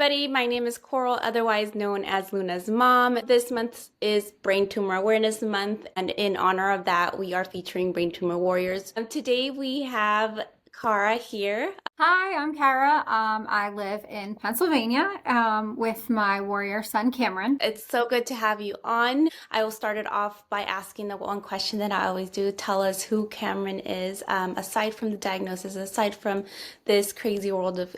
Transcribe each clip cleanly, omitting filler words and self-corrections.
everybody. My name is Coral, otherwise known as Luna's mom. This month is Brain Tumor Awareness Month, and in honor of that, we are featuring Brain Tumor Warriors. Today we have Cara here. Hi, I'm Cara. I live in Pennsylvania with my warrior son, Cameron. It's so good to have you on. I will start it off by asking the one question that I always do. Tell us who Cameron is, aside from the diagnosis, aside from this crazy world of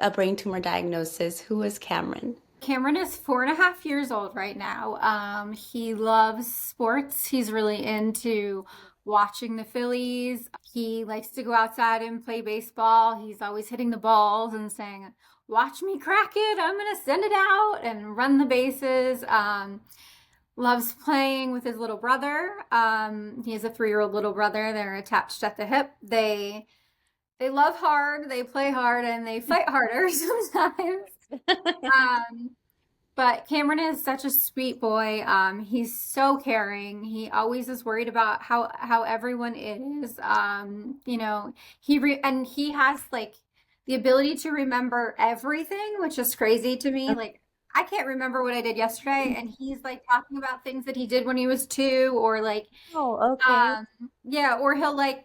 a brain tumor diagnosis. Who is Cameron? Cameron is 4.5 years old right now. He loves sports. He's really into watching the Phillies. He likes to go outside and play baseball. He's always hitting the balls and saying, "Watch me crack it. I'm going to send it out," and run the bases. Loves playing with his little brother. He has a 3-year-old little brother. They're attached at the hip. They love hard, they play hard, and they fight harder sometimes. Um, but Cameron is such a sweet boy. He's so caring. He always is worried about how everyone is. And he has like the ability to remember everything, which is crazy to me. Like I can't remember what I did yesterday, and he's like talking about things that he did when he was 2, or like, Oh, okay. yeah, or he'll like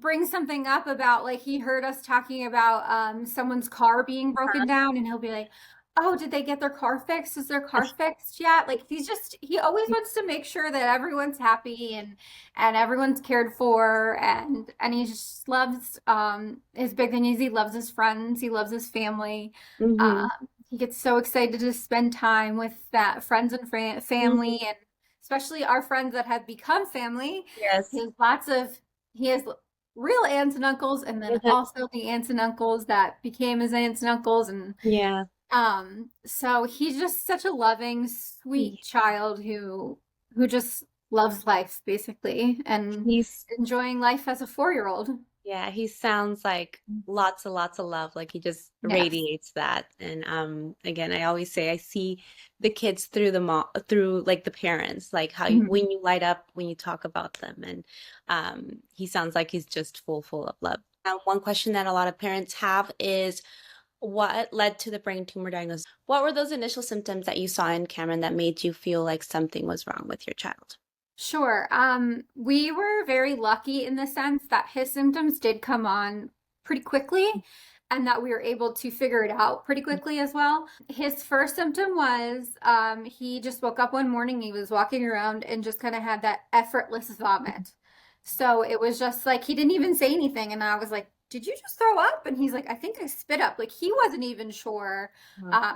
bring something up about like he heard us talking about someone's car being broken down, and he'll be like, "Oh, did they get their car fixed? Is their car fixed yet?" Like he always wants to make sure that everyone's happy and everyone's cared for, and he just loves his big thing is he loves his friends, he loves his family. Mm-hmm. um he gets so excited to spend time with that friends and family, and especially our friends that have become family. He Yes. has lots of he has real aunts and uncles, and then also the aunts and uncles that became his aunts and uncles. And Yeah. so he's just such a loving, sweet child who just loves life basically, and He's enjoying life as a 4-year-old. Yeah, he sounds like lots of love. Like he just Yes. radiates that. And again, I always say I see the kids through the mom through like the parents, like how you, Mhm. when you light up when you talk about them. And he sounds like he's just full of love. One question that a lot of parents have is what led to the brain tumor diagnosis? What were those initial symptoms that you saw in Cameron that made you feel like something was wrong with your child? Sure. We were very lucky in the sense that his symptoms did come on pretty quickly, and that we were able to figure it out pretty quickly as well. His first symptom was he just woke up one morning, he was walking around and just kind of had that effortless vomit. So it was just like he didn't even say anything, and I was like, "Did you just throw up?" And he's like, "I think I spit up." Like he wasn't even sure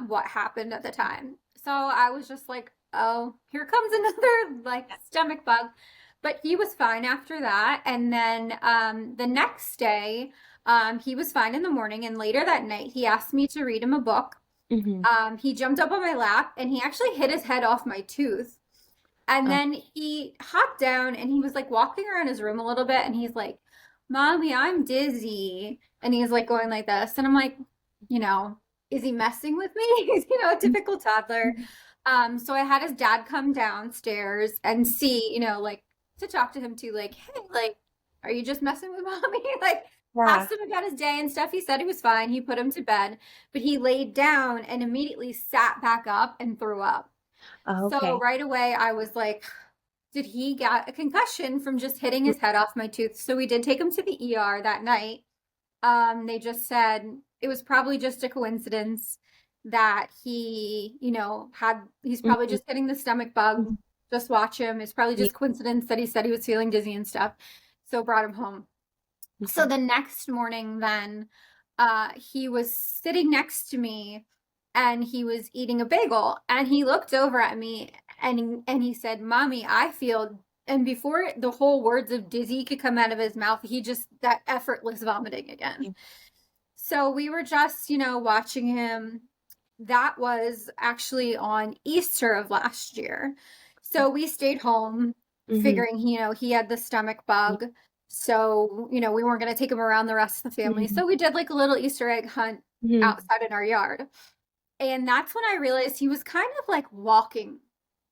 what happened at the time. So I was just like, "Oh, here comes another like stomach bug." But he was fine after that. And then the next day, he was fine in the morning. And later that night, he asked me to read him a book. Mm-hmm. He jumped up on my lap and he actually hit his head off my tooth. And Oh, then he hopped down and he was like walking around his room a little bit, and he's like, "Mommy, I'm dizzy." And he's like going like this. And I'm like, you know, is he messing with me? He's, a typical toddler. So I had his dad come downstairs and see, like to talk to him too, like, "Hey, like, are you just messing with mommy?" Like, yeah. asked him about his day and stuff. He said he was fine. He put him to bed, but he laid down and immediately sat back up and threw up. Oh, So okay. right away, I was like, did he get a concussion from just hitting his head off my tooth? So we did take him to the ER that night. They just said it was probably just a coincidence that he's probably Mhm. just getting the stomach bug. Just watch him. It's probably Yeah. just coincidence that he said he was feeling dizzy and stuff. So brought him home. So Okay. the next morning, then, he was sitting next to me and he was eating a bagel, and he looked over at me and he said, "Mommy, I feel," and before the whole words of dizzy could come out of his mouth, he just that effortless vomiting again. So we were just, watching him. That was actually on Easter of last year. So we stayed home Mm-hmm. figuring, he had the stomach bug. So, we weren't going to take him around the rest of the family. Hmm. So we did like a little Easter egg hunt Hmm. outside in our yard. And that's when I realized he was kind of like walking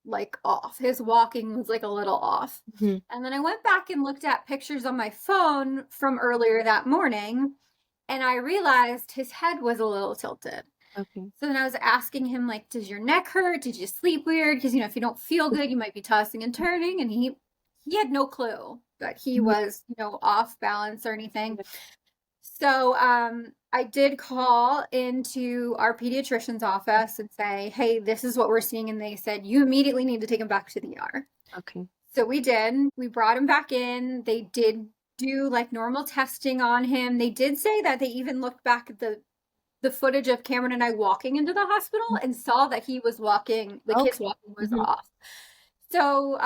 like off. His walking was like a little off. Hmm. And then I went back and looked at pictures on my phone from earlier that morning, and I realized his head was a little tilted. Okay. So then I was asking him, like, does your neck hurt? Did you sleep weird? Because, if you don't feel good, you might be tossing and turning. And he had no clue that he Mhm. was, off balance or anything. So I did call into our pediatrician's office and say, hey, this is what we're seeing. And they said, you immediately need to take him back to the ER. Okay. So we did. We brought him back in. They did do like normal testing on him. They did say that they even looked back at the footage of Cameron and I walking into the hospital and saw that he was walking, like his Okay. walking was Mhm. off. So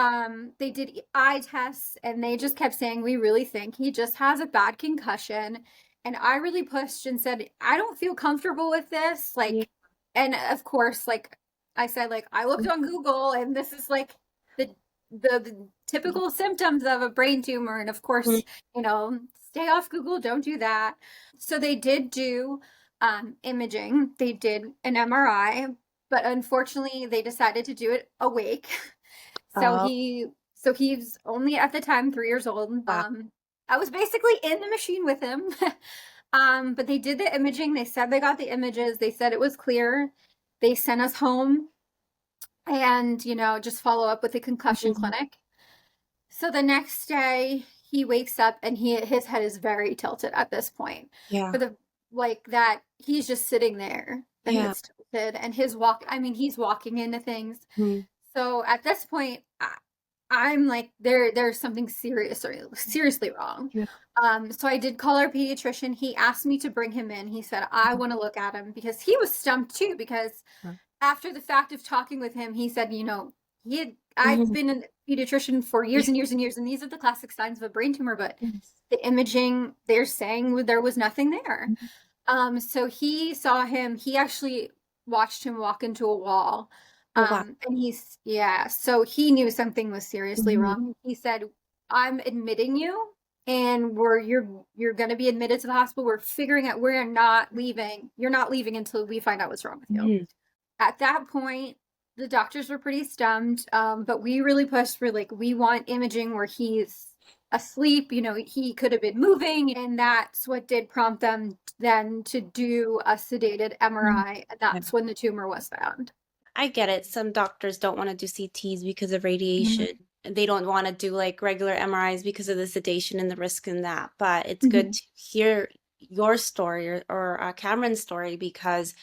they did eye tests and they just kept saying, we really think he just has a bad concussion. And I really pushed and said, I don't feel comfortable with this. Yeah. Like, and of course, like I said, like I looked on Google and this is like the the typical symptoms of a brain tumor. And of Mhm. course, stay off Google, don't do that. So they did do imaging. They did an MRI, but unfortunately they decided to do it awake. So Oh, he's only at the time 3 years old. wow. I was basically in the machine with him. But they did the imaging. They said they got the images. They said it was clear. They sent us home and, just follow up with the concussion Mhm. clinic. So the next day he wakes up and his head is very tilted at this point. For Yeah. the like that he's just sitting there and Yeah. it's tilted and his walk, I mean, he's walking into things. Mhm. So at this point, I'm like, there's something seriously wrong. Yeah. So I did call our pediatrician. He asked me to bring him in. He said, I want to look at him because he was stumped too, because after the fact of talking with him, he said, I've Mhm. been a pediatrician for Yeah. years and years and years, and these are the classic signs of a brain tumor, but Yes. the imaging, they're saying there was nothing there. Mhm. So he saw him, he actually watched him walk into a wall. Oh, wow. And yeah, so he knew something was seriously Mhm. wrong. He said, I'm admitting you and you're going to be admitted to the hospital. We're figuring out, we're not leaving. You're not leaving until we find out what's wrong with you. Mhm. At that point, the doctors were pretty stumped. But we really pushed for, like, we want imaging where he's asleep, he could have been moving, and that's what did prompt them then to do a sedated Mhm. MRI, and Yeah. that's when the tumor was found. I get it. Some doctors don't want to do CTs because of radiation. Mhm. They don't want to do like regular MRIs because of the sedation and the risk in that. But it's good Mhm. to hear your story or Cameron's story because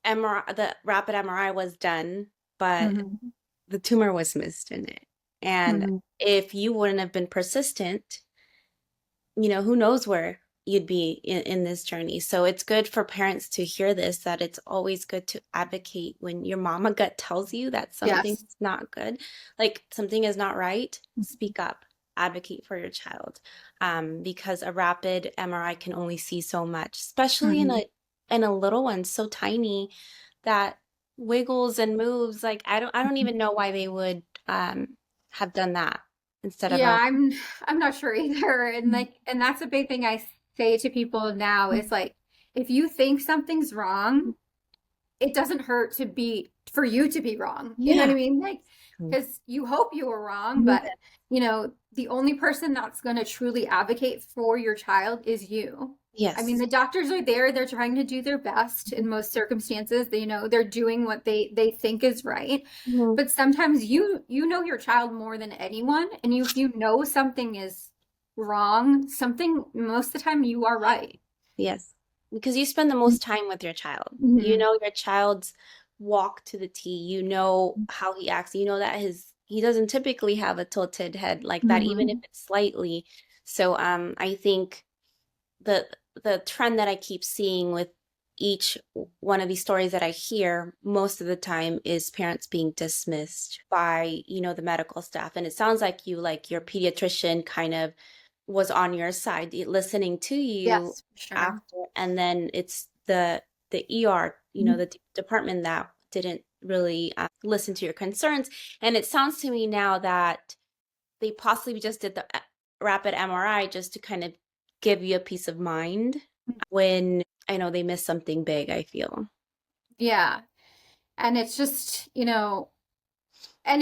MRI, the rapid MRI was done, but Mhm. the tumor was missed in it. And Mhm. if you wouldn't have been persistent, who knows where you'd be in this journey. So it's good for parents to hear this, that it's always good to advocate when your mama gut tells you that Yes. something's not good, like something is not right, speak up, advocate for your child. Because a rapid MRI can only see so much, especially in Mhm. a little one so tiny that wiggles and moves. Like I don't even know why they would have done that instead of Yeah, a I'm not sure either. And and that's a big thing I say to people now is like, if you think something's wrong, it doesn't hurt for you to be wrong. You know what I yeah. mean? Like, because you hope you were wrong, Mhm. but the only person that's going to truly advocate for your child is you. I mean, Yes. the doctors are there, they're trying to do their best in most circumstances. They're doing what they think is right. Mhm. But sometimes you know your child more than anyone, and if you know something is wrong, something most of the time you are right. Yes. Because you spend the most time with your child. You Mhm. know your child's walk to the T. You know how he acts. You know that he doesn't typically have a tilted head like that, even if Mhm. it's slightly. So I think the the trend that I keep seeing with each one of these stories that I hear most of the time is parents being dismissed by, the medical staff. And it sounds like your pediatrician kind of was on your side, listening to you Yes, for sure. after, and then it's the ER, Mhm. the department that didn't really listen to your concerns. And it sounds to me now that they possibly just did the rapid MRI just to kind of give you a peace of mind when I know they missed something big, I feel. Yeah. And it's just, and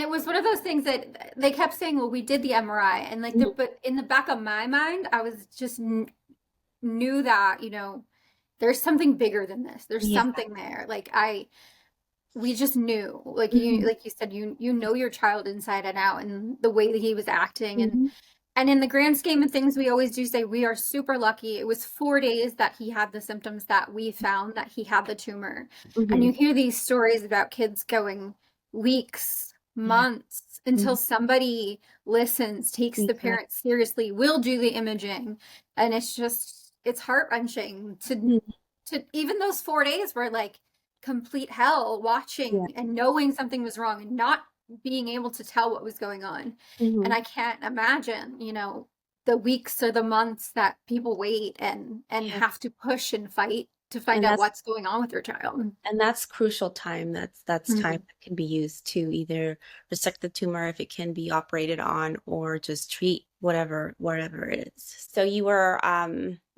it was one of those things that they kept saying, well, we did the MRI. And Mhm. but in the back of my mind, I was just knew that, there's something bigger than this. There's Yeah. something there. Like we just knew, Mhm. like you said, you know your child inside and out, and the way that he was acting, Mhm. and in the grand scheme of things, we always do say we are super lucky. It was 4 days that he had the symptoms that we found that he had the tumor. And you Mhm. hear these stories about kids going weeks, Yeah. months until Mhm. somebody listens, takes the Exactly. parent seriously, will do the imaging. And it's heart-wrenching Mhm. to even those 4 days were like complete hell Yeah. watching and knowing something was wrong and not being able to tell what was going on. And Mhm. I can't imagine, the weeks or the months that people wait and Yeah. have to push and fight to find And out that's what's going on with their child. crucial time. That's time Mhm. that can be used to either resect the tumor if it can be operated on or just treat whatever it is. So you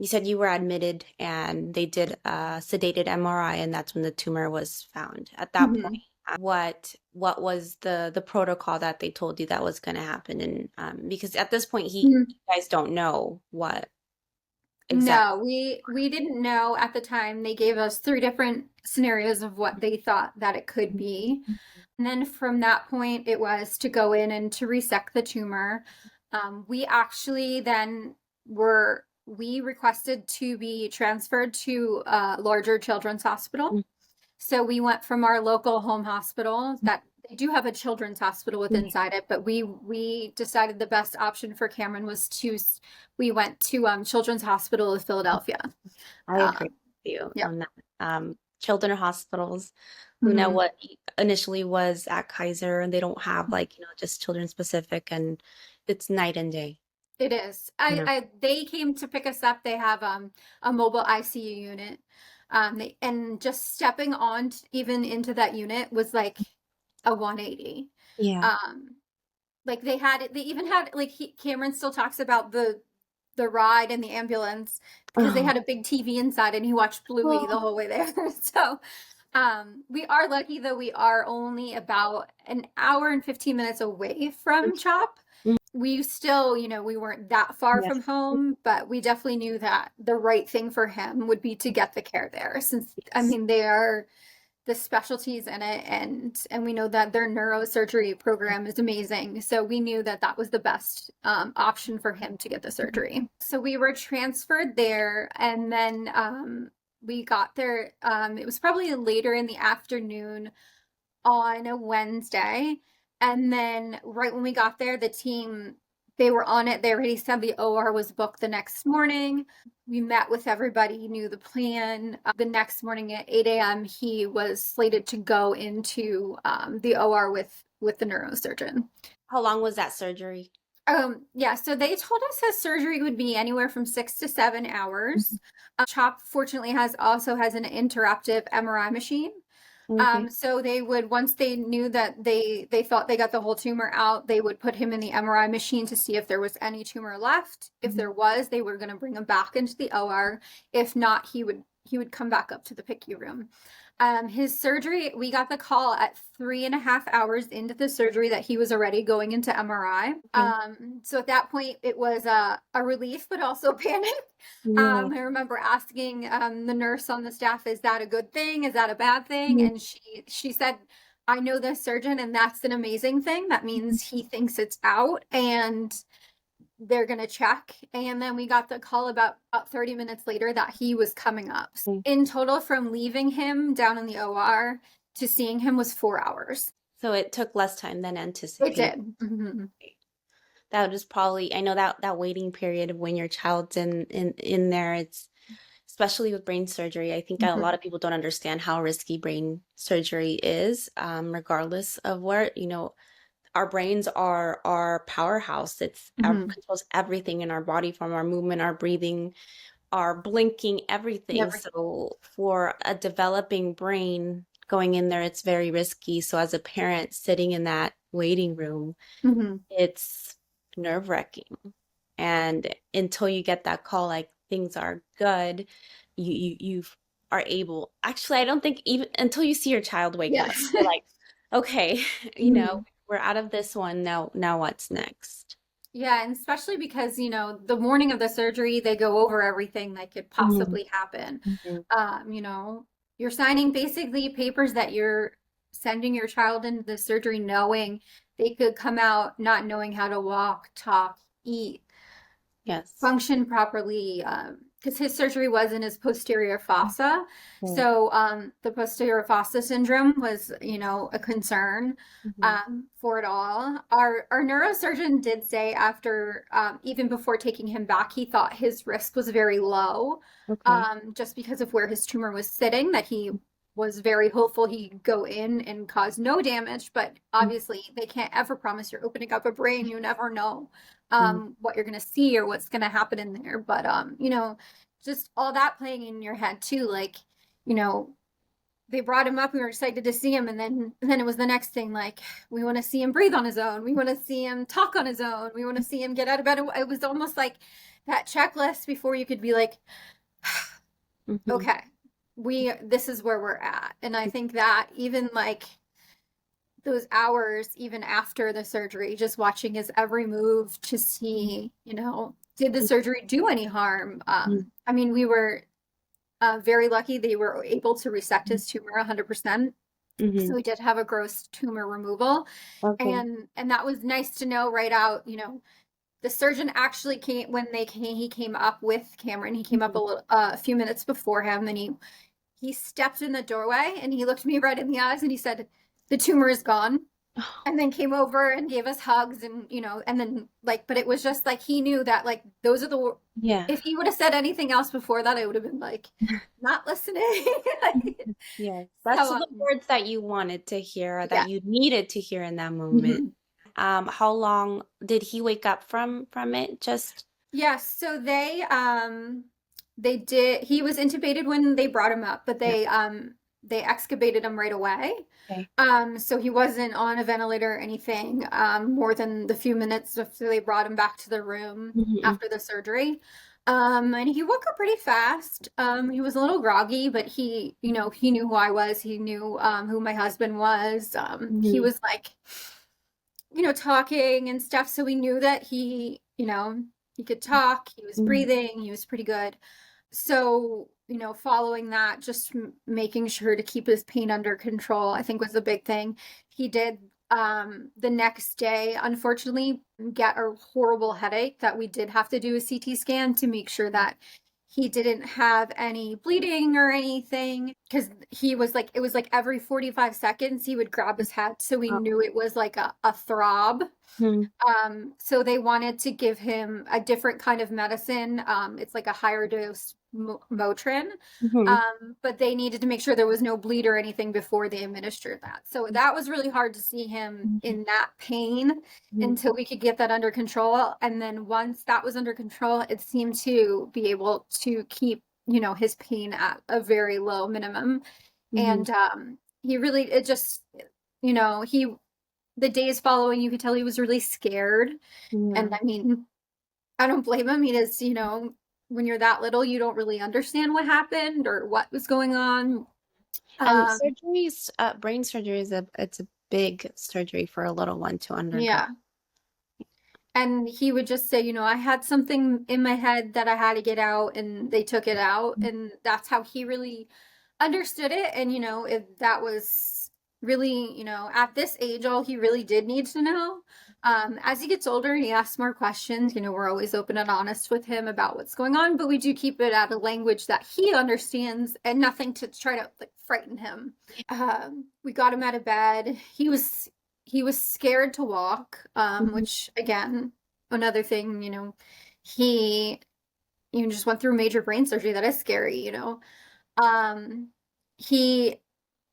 said you were admitted and they did a sedated MRI and that's when the tumor was found. At that point, Mhm. what was the protocol that they told you that was going to happen? And because at this point Mhm. you guys don't know what exactly. No, we didn't know at the time. They gave us three different scenarios of what they thought that it could be. And then from that point, it was to go in and to resect the tumor. We actually then we requested to be transferred to a larger children's hospital. So we went from our local home hospital that they do have a children's hospital with Yeah, inside it, but we decided the best option for Cameron was we went to Children's Hospital of Philadelphia. I agree Um, with you yep. on that. Children's hospitals who know Mhm. what initially was at Kaiser and they don't have like, just children specific and it's night and day. It is. Yeah. They came to pick us up. They have a mobile ICU unit. And just stepping on even into that unit was like a 180. Yeah. Um, like they even had like Cameron still talks about the ride in the ambulance because they Oh. had a big TV inside and he watched Bluey the Oh. whole way there. So we are lucky though we are only about an hour and 15 minutes away from CHOP. Mhm. We still, we weren't that far Yes. from home, but we definitely knew that the right thing for him would be to get the care there since I Yes. mean they are the specialties in it and we know that their neurosurgery program is amazing, so we knew that that was the best option for him to get the surgery. So we were transferred there and then we got there, it was probably later in the afternoon on a Wednesday. And then right when we got there, the team, they were on it. They already said the OR was booked the next morning. We met with everybody, knew the plan. The next morning at 8 a.m., he was slated to go into the OR with the neurosurgeon. How long was that surgery? Yeah, so they told us that surgery would be anywhere from 6 to 7 hours. CHOP fortunately has an interruptive MRI machine. Okay. So they would, once they knew that they thought they got the whole tumor out, they would put him in the MRI machine to see if there was any tumor left. If Mhm. there was, they were going to bring him back into the OR. If not, he would come back up to the PICU room. His surgery, we got the call at 3.5 hours into the surgery that he was already going into MRI. Okay. So at that point, it was a relief, but also panic. Yeah. I remember asking the nurse on the staff, "Is that a good thing? Is that a bad thing?" Mhm. And she said, "I know this surgeon, and that's an amazing thing. That Mhm. means he thinks it's out, and they're gonna check." And then we got the call about 30 minutes later that he was coming up. Okay. In total, from leaving him down in the OR to seeing him was 4 hours. So it took less time than It anticipated. did. Mhm. That was probably, I know that waiting period of when your child's in there, it's especially with brain surgery. I think a lot Mhm. of people don't understand how risky brain surgery is, regardless of where, our brains are our powerhouse. It's Mhm. controls everything in our body, from our movement, our breathing, our blinking, everything. Never. So for a developing brain going in there, it's very risky. So as a parent sitting in that waiting room, Mhm. it's nerve-wracking. And until you get that call, like things are good, you are able. Actually, I don't think even until you see your child waking up, Yes. you're like, okay, Mhm. we're out of this one now. Now what's next? Yeah, and especially because, the morning of the surgery, they go over everything that could Mhm, possibly happen. mhm. Um, you know, you're signing basically papers that you're sending your child into the surgery knowing they could come out not knowing how to walk, talk, eat, Yes. function properly, because his surgery was in his posterior fossa. Okay. So the posterior fossa syndrome was, a concern Mhm. for it all. Our neurosurgeon did say after, even before taking him back, he thought his risk was very low, Okay. just because of where his tumor was sitting, that he was very hopeful he'd go in and cause no damage. But obviously, they can't ever promise you're opening up a brain. You never know Mhm. what you're gonna see or what's gonna happen in there. But just all that playing in your head too, like, you know, they brought him up, we were excited to see him, and then it was the next thing, like, we want to see him breathe on his own, we want to see him talk on his own, we want to see him get out of bed. It was almost like that checklist before you could be like, Mhm. okay, we this is where we're at. And I think that even like those hours even after the surgery, just watching his every move to see, did the surgery do any harm? Mhm. I mean, we were very lucky they were able to resect his tumor 100%. So Mhm. we did have a gross tumor removal. Okay. And that was nice to know right out, the surgeon actually came when he came up with Cameron. He came up Mhm. a few minutes before him, and he stepped in the doorway and he looked me right in the eyes and he said, "The tumor is gone." And then came over and gave us hugs, and and then like, but it was just like he knew that, like, those are the, Yeah. if he would have said anything else before that, I would have been like, not listening. Like, Yes. That's so the words that you wanted to hear, or that yeah. you needed to hear in that moment. Mhm. How long did he wake up from it? Just Yes, so they did, he was intubated when they brought him up, but yeah. they extubated him right away. Okay. So he wasn't on a ventilator or anything, more than the few minutes after they brought him back to the room Mhm. after the surgery. And he woke up pretty fast. He was a little groggy, but he knew who I was. He knew who my husband was. He Mhm. was like, talking and stuff. So we knew that he could talk, he was Mhm. breathing, he was pretty good. So, following that, just making sure to keep his pain under control, I think was a big thing. He did, the next day, unfortunately, get a horrible headache that we did have to do a CT scan to make sure that he didn't have any bleeding or anything, because he was like, it was like every 45 seconds he would grab his head, so we Oh. knew it was like a throb. Mhm. So they wanted to give him a different kind of medicine. It's like a higher dose Motrin. Mhm. But they needed to make sure there was no bleed or anything before they administered that. So that was really hard to see him Mhm. in that pain Mhm. until we could get that under control. And then once that was under control, it seemed to be able to keep, his pain at a very low minimum. Mhm. And he really, it just, he the days following, you could tell he was really scared. And Yeah. I mean, I don't blame him. He is, when you're that little, you don't really understand what happened or what was going on. And Um, surgeries, brain surgery is it's a big surgery for a little one to undergo. yeah. And he would just say, I had something in my head that I had to get out, and they took it out. And that's how he really understood it. And, if that was really, at this age, all he really did need to know. As he gets older, he asks more questions. We're always open and honest with him about what's going on, but we do keep it at a language that he understands and nothing to try to like frighten him. We got him out of bed. He was scared to walk, Mhm. which again, another thing, he just went through major brain surgery. That is scary. Um, he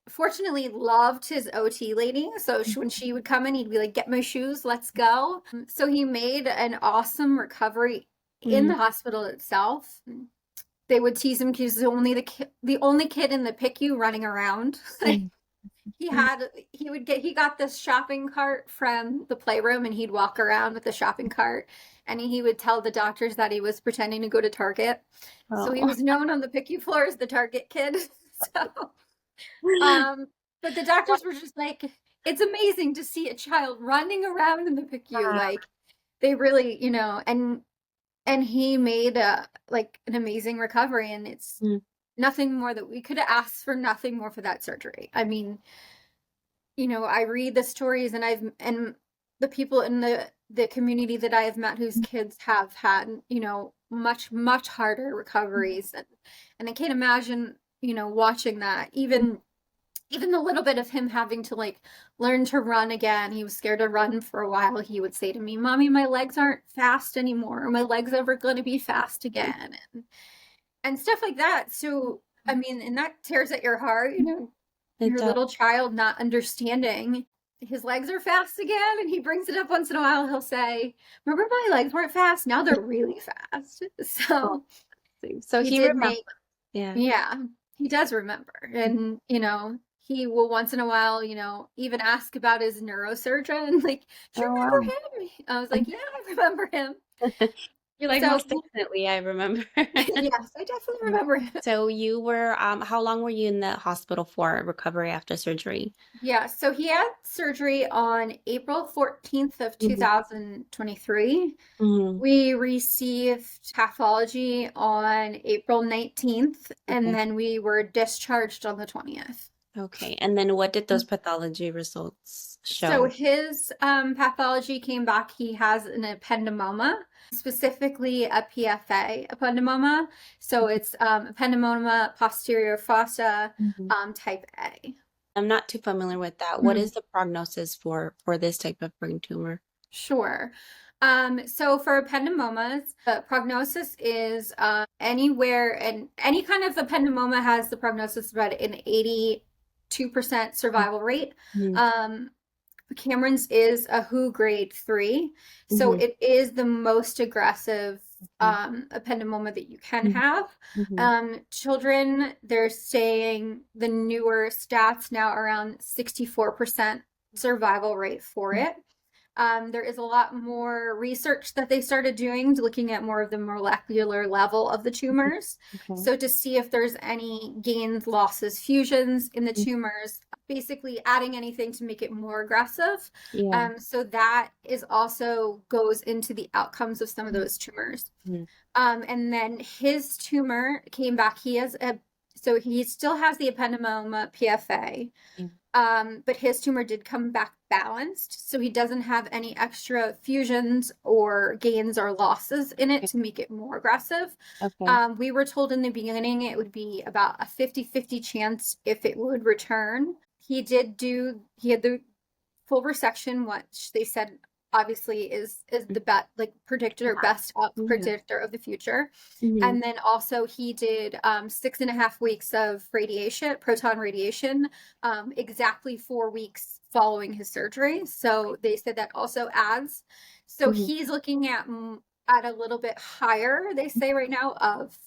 fortunately loved his OT lady. So when she would come in, he'd be like, "Get my shoes, let's go." So he made an awesome recovery in the Mhm. hospital itself. They would tease him because he's the only kid in the PICU running around. Like, Mhm. he got this shopping cart from the playroom, and he'd walk around with the shopping cart, and he would tell the doctors that he was pretending to go to Target. So he Oh. was known on the PICU floor as the Target kid. So um but the doctors were just like, it's amazing to see a child running around in the PICU. Like, they really, and he made a like an amazing recovery, and it's Mm. nothing more that we could have asked for, nothing more for that surgery. I mean, I read the stories, and the people in the community that I have met whose kids have had, much, much harder recoveries. And I can't imagine, watching that, even the little bit of him having to like learn to run again. He was scared to run for a while. He would say to me, "Mommy, my legs aren't fast anymore. Are my legs ever going to be fast again?" And stuff like that. So, I mean, and that tears at your heart, It your does. little child not understanding his legs are fast again. And he brings it up once in a while. He'll say, "Remember my legs weren't fast? Now they're really fast." Oh, So so he he did remembers. make, Yeah. yeah, he does remember. And, he will once in a while, even ask about his neurosurgeon. Like, "Do you Oh, remember wow. him?" I was like, "Yeah, I remember him." You're like, So, most definitely, I remember. yes, I definitely remember him. So you were, how long were you in the hospital for recovery after surgery? Yeah, so he had surgery on April 14th of Hmm. 2023. Hmm. We received pathology on April 19th, and Okay. then we were discharged on the 20th. Okay. And then what did those pathology results So show? his pathology came back. He has an ependymoma, specifically a PFA ependymoma. So it's ependymoma posterior fossa, Mhm. type A. I'm not too familiar with that. What is the prognosis for this type of brain tumor? Sure. So for ependymomas, the prognosis is anywhere, and any kind of ependymoma has the prognosis about an 82% survival rate. Mm-hmm. Um, Cameron's is a WHO grade 3, so Hmm. it is the most aggressive ependymoma that you can have. Hmm. Children, they're saying the newer stats now around 64% survival rate for it. There is a lot more research that they started doing, looking at more of the molecular level of the tumors. Okay. So to see if there's any gains, losses, fusions in the tumors, basically adding anything to make it more aggressive. Yeah. So that is also goes into the outcomes of some of those tumors. Mhm. And then his tumor came back. So he still has the ependymoma PFA, Yeah. but his tumor did come back balanced, so he doesn't have any extra fusions or gains or losses in it Okay. to make it more aggressive. Okay. We were told in the beginning it would be about a 50-50 chance if it would return. He had the full resection, which they said obviously is the best like predictor, best Yeah. predictor of the future. Hmm. And then also he did 6.5 weeks of radiation, proton radiation, exactly 4 weeks following his surgery. So they said that also adds. So Hmm. he's looking at a little bit higher, they say right now, of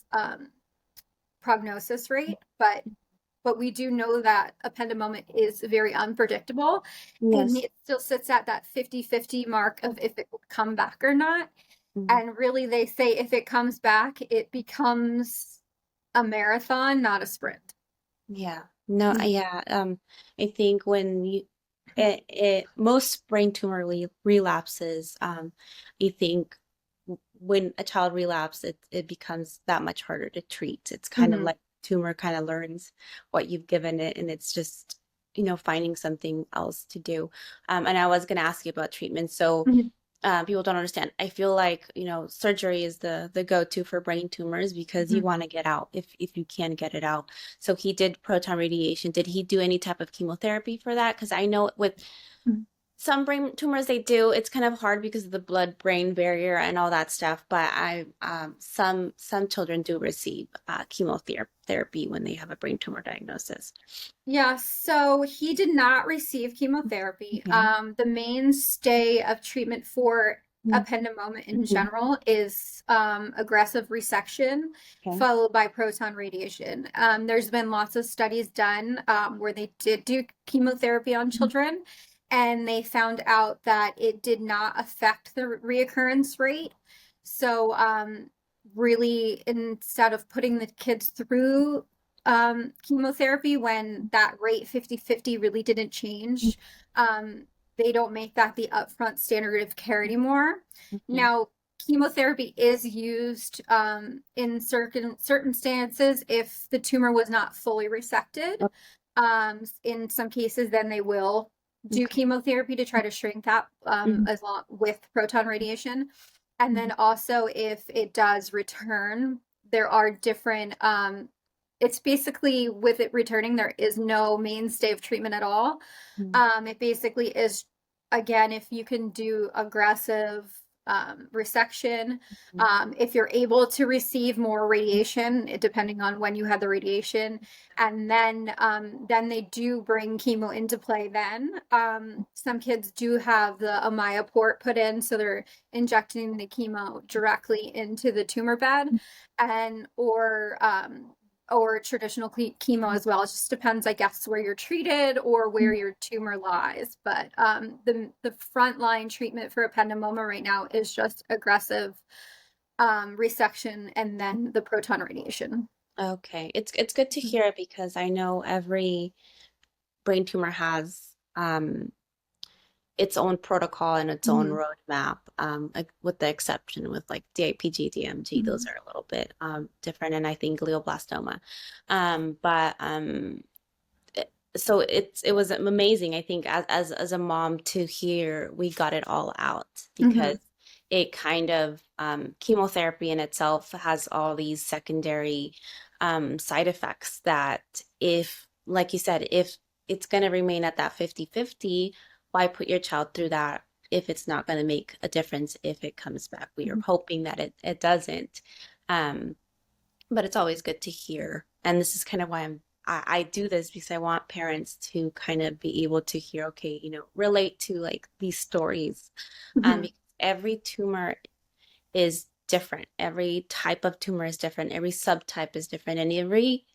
prognosis rate, but we do know that ependymoma is very unpredictable, and Yes. it still sits at that 50-50 mark of if it will come back or not. Mhm. And really, they say if it comes back, it becomes a marathon, not a sprint. Yeah. No, yeah. I think when most brain tumor relapses, I think when a child relapses, it becomes that much harder to treat. It's kind of Mhm. like tumor kind of learns what you've given it, and it's just, finding something else to do. And I was going to ask you about treatment. So Mhm. people don't understand. I feel like, surgery is the go-to for brain tumors because you Mhm. want to get out if you can get it out. So he did proton radiation. Did he do any type of chemotherapy for that? Because I know with Mhm. some brain tumors they do, it's kind of hard because of the blood-brain barrier and all that stuff. But some children do receive chemotherapy when they have a brain tumor diagnosis. Yeah, so he did not receive chemotherapy. Okay. The mainstay of treatment for ependymoma in Mhm. general is aggressive resection Okay. followed by proton radiation. There's been lots of studies done where they did do chemotherapy on children, and they found out that it did not affect the reoccurrence rate. So, really, instead of putting the kids through chemotherapy when that rate 50-50 really didn't change. they don't make that the upfront standard of care anymore. Mhm. Now, chemotherapy is used in certain circumstances if the tumor was not fully resected. Oh, In some cases, then they will do okay. chemotherapy to try to shrink that Mhm. as long with proton radiation. And Mhm. then also if it does return, there are different it's basically with it returning, there is no mainstay of treatment at all. Mhm. It basically is, again, if you can do aggressive resection, if you're able to receive more radiation, depending on when you had the radiation, and then they do bring chemo into play. Then some kids do have the Amaya port put in, so they're injecting the chemo directly into the tumor bed, and or traditional chemo as well. It just depends, I guess, where you're treated or where your tumor lies. But the frontline treatment for ependymoma right now is just aggressive resection and then the proton radiation. Okay. It's good to hear because I know every brain tumor has its own protocol and its own Mhm. roadmap, like with the exception with like DIPG, DMG, those Mhm. are a little bit different, and I think glioblastoma. But so it was amazing, I think, as a mom to hear we got it all out because Mhm. it kind of chemotherapy in itself has all these secondary side effects that if, like you said, if it's going to remain at that 50-50, why put your child through that if it's not going to make a difference if it comes back? We are Mhm. hoping that it doesn't. Um, but it's always good to hear. And this is kind of why I do this because I want parents to kind of be able to hear, okay, relate to like these stories. Mhm. Because every tumor is different. Every type of tumor is different. Every subtype is different. And every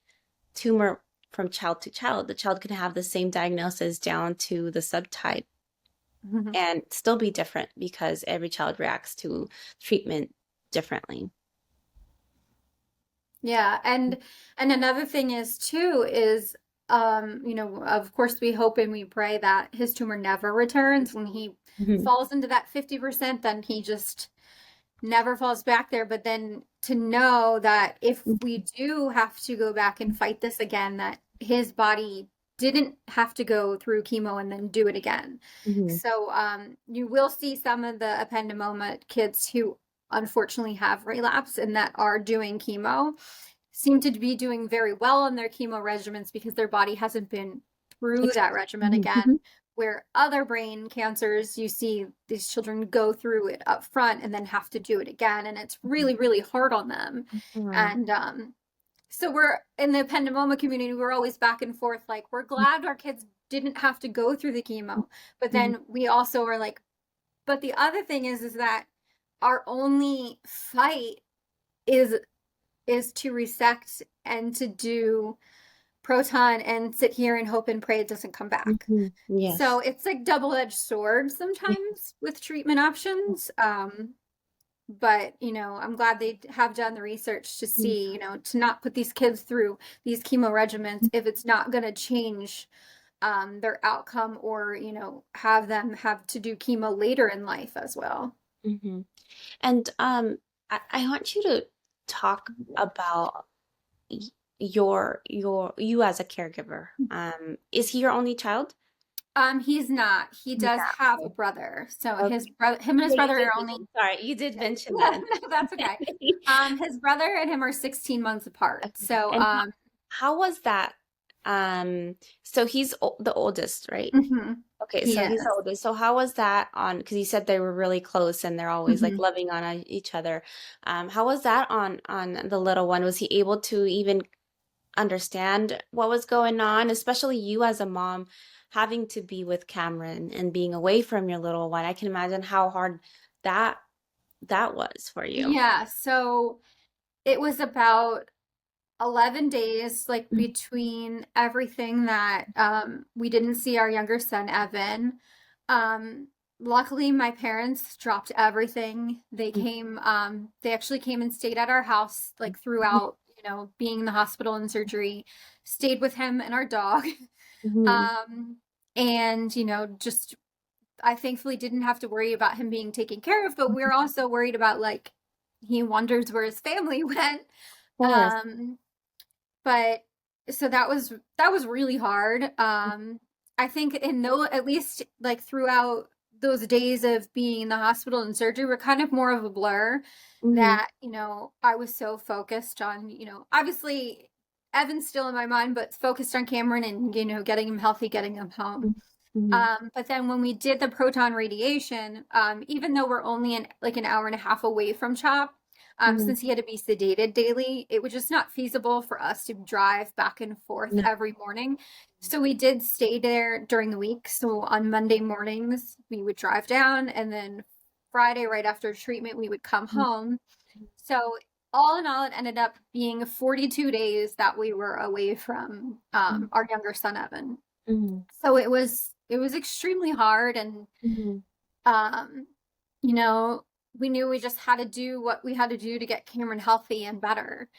tumor from child to child, the child can have the same diagnosis down to the subtype Mhm. and still be different because every child reacts to treatment differently. Yeah, and another thing is too is of course we hope and we pray that his tumor never returns. When he Mhm. falls into that 50%, then he just never falls back there. But then to know that if we do have to go back and fight this again, that his body didn't have to go through chemo and then do it again. Mhm. So you will see some of the ependymoma kids who unfortunately have relapse and that are doing chemo seem to be doing very well on their chemo regimens because their body hasn't been through that regimen again. Mhm. Where other brain cancers, you see these children go through it up front and then have to do it again. And it's really, really hard on them. Mhm. And so we're in the ependymoma community, we're always back and forth, like, we're glad our kids didn't have to go through the chemo. But Mhm. then we also are like, but the other thing is that our only fight is to resect and to do proton and sit here and hope and pray it doesn't come back. Mhm. So Yes. it's like double-edged sword sometimes with treatment options. But I'm glad they have done the research to Mhm. see, to not put these kids through these chemo regimens if it's not going to change their outcome or, have them have to do chemo later in life as well. Mhm. And I want you to talk about y- you as a caregiver. Is he your only child? He's not. He does Yeah. have a brother. So his Okay. brother, him and his Yeah, you brother did are only mention. Sorry, you did mention that. no, that's okay. His brother and him are 16 months apart. Okay. So, And how was that? So he's the oldest, right? mhm, Okay, he so he's the is. oldest. So how was that on, because you said they were really close and they're always like Mhm. loving on each other. How was that on the little one? Was he able to even understand what was going on, especially you as a mom having to be with Cameron and being away from your little one? I can imagine how hard that that was for you. Yeah. So it was about 11 days, like between everything that we didn't see our younger son, Evan. Um, Luckily, my parents dropped everything. They actually came and stayed at our house, like throughout, being in the hospital and surgery, stayed with him and our dog. Mhm. Um, and, just I thankfully didn't have to worry about him being taken care of, but we're also worried about like he wonders where his family went. course. Um, but so that was really hard. I think in though at least like throughout those days of being in the hospital and surgery were kind of more of a blur Mhm, that, I was so focused on, obviously Evan's still in my mind, but focused on Cameron and, getting him healthy, getting him home. mhm, mhm, But then when we did the proton radiation, even though we're only like an hour and a half away from CHOP, mhm. since he had to be sedated daily, it was just not feasible for us to drive back and forth No. every morning. So we did stay there during the week. So on Monday mornings, we would drive down, and then Friday, right after treatment, we would come Mhm, home. So all in all, it ended up being 42 days that we were away from mhm, our younger son, Evan. mhm, So it was extremely hard, and mhm. um you know we knew we just had to do what we had to do to get Cameron healthy and better.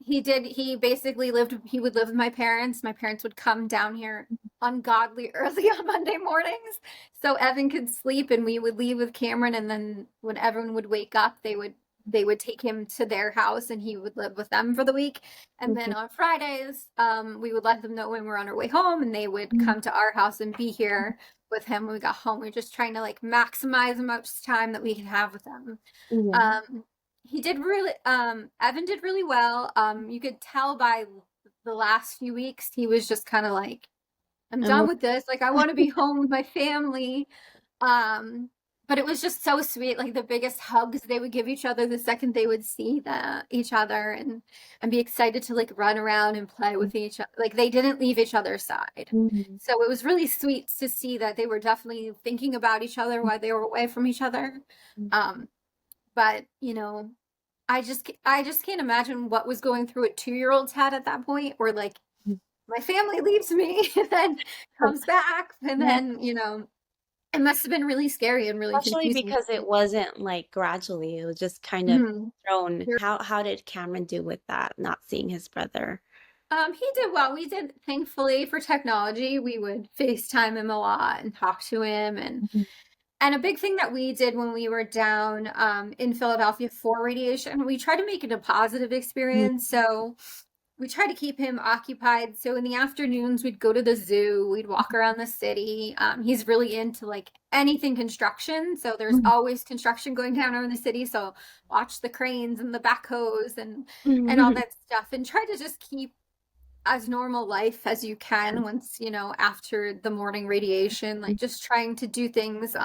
He basically he would live with my parents would come down here ungodly early on Monday mornings so Evan could sleep, and we would leave with Cameron, and then when everyone would wake up, they would take him to their house and he would live with them for the week. And then Okay. on Fridays, we would let them know when we're on our way home, and they would Mhm, come to our house and be here with him when we got home. We were just trying to like maximize the most time that we could have with him. mhm. Um, Evan did really well. You could tell by the last few weeks, he was just kind of like, I'm I'm done with this. Like, I want to be home with my family. Um, but it was just so sweet. Like the biggest hugs they would give each other the second they would see each other, and be excited to like run around and play with each other. Like they didn't leave each other's side. Mhm, So it was really sweet to see that they were definitely thinking about each other while they were away from each other. mhm, Um, but I just can't imagine what was going through a 2-year-old's head at that point, where like mhm. my family leaves me and then comes back, and Yeah. then it must have been really scary and really Especially confusing. because it wasn't like gradually, it was just kind of Mhm. thrown. How did Cameron do with that, not seeing his brother? He did well. We did, thankfully, for technology, we would FaceTime him a lot and talk to him. and Mhm, and a big thing that we did when we were down in Philadelphia for radiation, we tried to make it a positive mhm, experience. So we try to keep him occupied. So in the afternoons, we'd go to the zoo, we'd walk around the city. He's really into like anything construction. So there's mhm, always construction going down around the city. So watch the cranes and the backhoes and all mhm, that stuff, and try to just keep as normal life as you can once, after the morning radiation, like just trying to do things.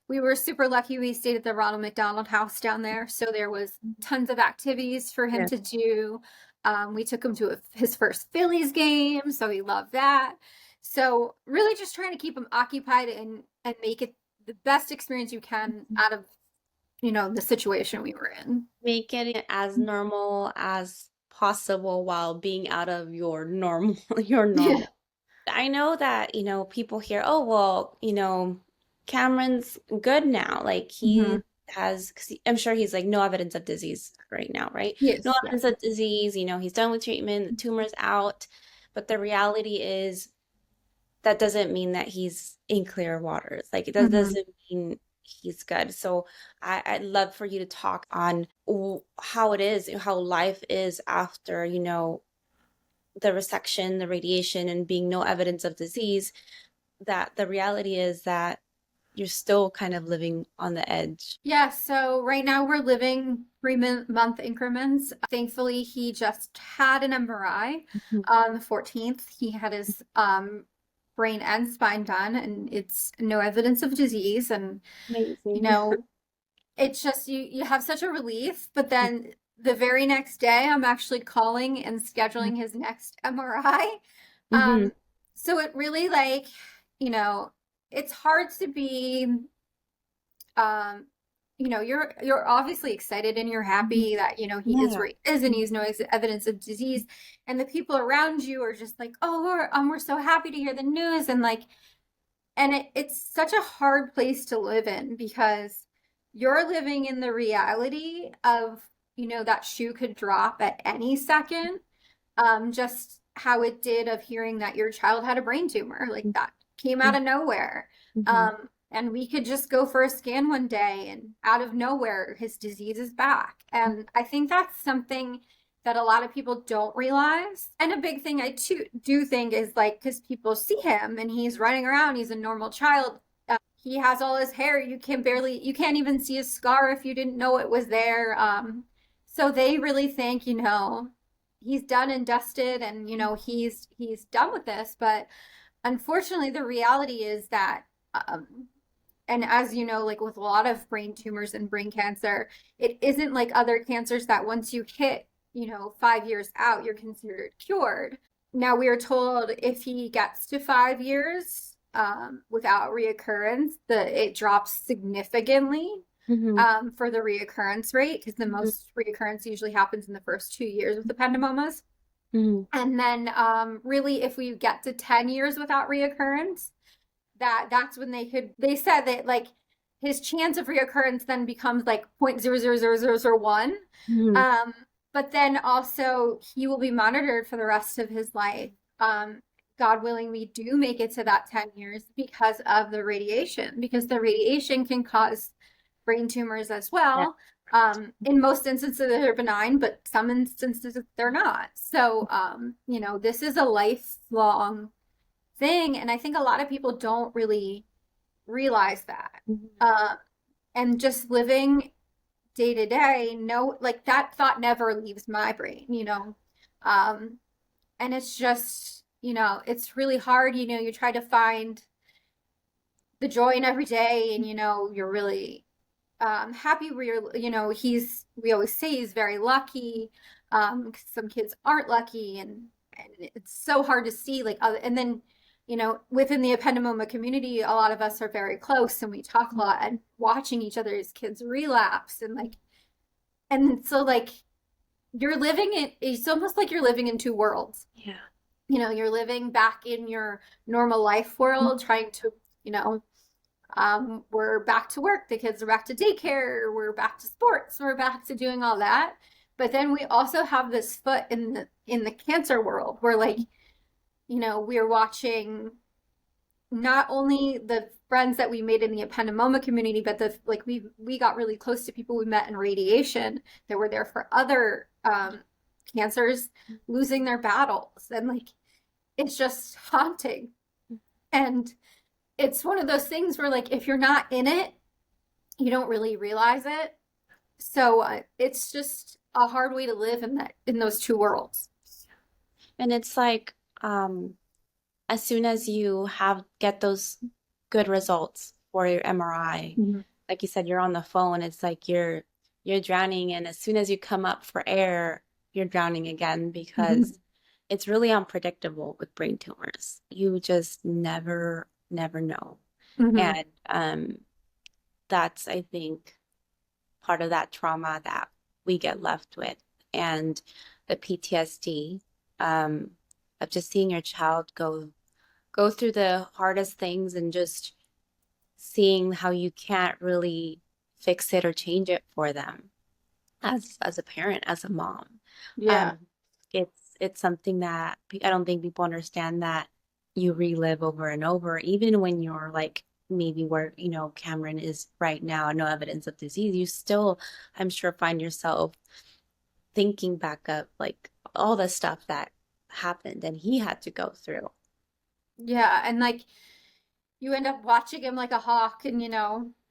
We were super lucky. We stayed at the Ronald McDonald House down there, so there was tons of activities for him yeah. to do. We took him to his first Phillies game, so he loved that. So really, just trying to keep him occupied and make it the best experience you can out of the situation we were in. Make it as normal as possible while being out of your normal your Yeah. normal. I know that, people hear, oh, well, Cameron's good now. Like Hmm. he has, 'cause I'm sure he's like no evidence of disease right now, right? No Yes. Yeah. evidence of disease, he's done with treatment, the tumor's out. But the reality is that doesn't mean that he's in clear waters. Like it Hmm. doesn't mean he's good. So I'd love for you to talk on how it is, how life is after, the resection, the radiation, and being no evidence of disease, that the reality is that you're still kind of living on the edge. Yeah, so right now we're living 3-month increments. Thankfully, he just had an MRI Mhm. on the 14th. He had his brain and spine done, and it's no evidence of disease. And you Amazing. know, it's just you have such a relief. But then the very next day, I'm actually calling and scheduling his next MRI. Hmm. Um, so it really like, you know, it's hard to be um you're obviously excited and you're happy that he is Yeah. where he is and he's no evidence of disease, and the people around you are just like, oh, we're so happy to hear the news. And like, and it's such a hard place to live in, because you're living in the reality of that shoe could drop at any second, just how it did of hearing that your child had a brain tumor like that. came out of nowhere. Mm-hmm. And we could just go for a scan one day and out of nowhere, his disease is back. And I think that's something that a lot of people don't realize. And a big thing I too do think is like, because people see him and he's running around, he's a normal child. He has all his hair. You can't even see a scar if you didn't know it was there. So they really think, he's done and dusted and, he's done with this. But unfortunately, the reality is that, and as you know, like with a lot of brain tumors and brain cancer, it isn't like other cancers that once you hit, 5 years out, you're considered cured. Now we are told if he gets to 5 years without reoccurrence, it drops significantly Mm-hmm. for the reoccurrence rate because the most reoccurrence usually happens in the first 2 years with the ependymomas. Mm-hmm. And then really if we get to 10 years without reoccurrence, that's when they said that like his chance of reoccurrence then becomes like 0.000001. Mm-hmm. But then also he will be monitored for the rest of his life. God willing, we do make it to that 10 years because of the radiation, because the radiation can cause brain tumors as Yeah. well. In most instances, they're benign, but some instances they're not. So, this is a lifelong thing. And I think a lot of people don't really realize that. Mm-hmm. Uh, and just living day to day, no, like that thought never leaves my brain. And it's just, it's really hard. You try to find the joy in every day and, you're really happy where we always say he's very lucky. Some kids aren't lucky and it's so hard to see and then, within the ependymoma community, a lot of us are very close and we talk a lot and watching each other's kids relapse and so like it's almost like you're living in two worlds. Yeah. You're living back in your normal life world, trying to, we're back to work, the kids are back to daycare, we're back to sports, we're back to doing all that. But then we also have this foot in the cancer world where like, we're watching not only the friends that we made in the ependymoma community, but we got really close to people we met in radiation that were there for other cancers losing their battles. And like, it's just haunting. And it's one of those things where like, if you're not in it, you don't really realize it. So it's just a hard way to live in those two worlds. And it's like, as soon as you get those good results for your MRI, like you said, you're on the phone, it's like you're drowning, and as soon as you come up for air, you're drowning again because it's really unpredictable with brain tumors. You just never know. And that's, I think, part of that trauma that we get left with, and the PTSD of just seeing your child go through the hardest things and just seeing how you can't really fix it or change it for them as a parent, as a mom. Yeah. It's something that I don't think people understand, that you relive over and over, even when you're like maybe where, Cameron is right now, no evidence of disease, you still, I'm sure, find yourself thinking back up like all the stuff that happened and he had to go through. Yeah. And like, you end up watching him like a hawk and,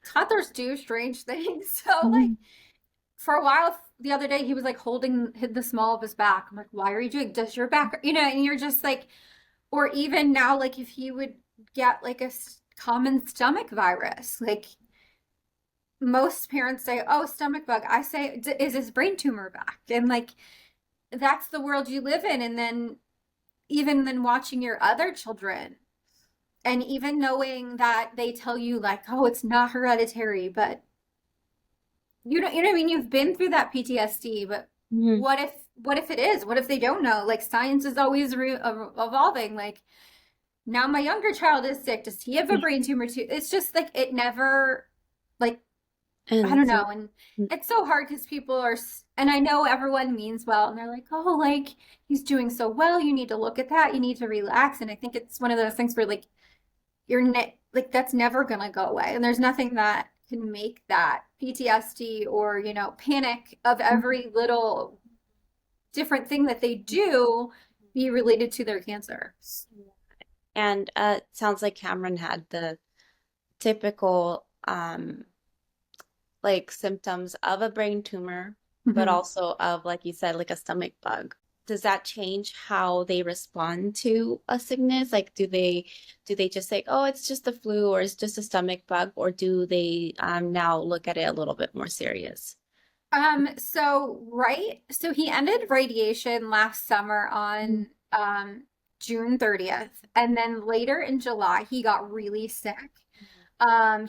toddlers do strange things. So like, for a while the other day, he was like holding the small of his back. I'm like, why are you doing? Does your back, and you're just like, or even now, like if he would get like a common stomach virus, like most parents say, oh, stomach bug. I say, is his brain tumor back? And like, that's the world you live in. And then even then watching your other children and even knowing that they tell you like, oh, it's not hereditary, but you know what I mean? You've been through that PTSD, but what if it is? What if they don't know? Like science is always evolving. Like now my younger child is sick. Does he have a brain tumor too? It's just like it never, like, And I don't know. And it's so hard because people are, and I know everyone means well, and they're like, oh, like he's doing so well. You need to look at that. You need to relax. And I think it's one of those things where like like that's never gonna go away. And there's nothing that can make that PTSD or, panic of every little different thing that they do be related to their cancer. And sounds like Cameron had the typical like symptoms of a brain tumor, but Mhm. also of, like you said, like a stomach bug. Does that change how they respond to a sickness? Like, do they just say, "Oh, it's just the flu," or "It's just a stomach bug," or do they now look at it a little bit more serious? So he ended radiation last summer on June 30th, and then later in July he got really sick.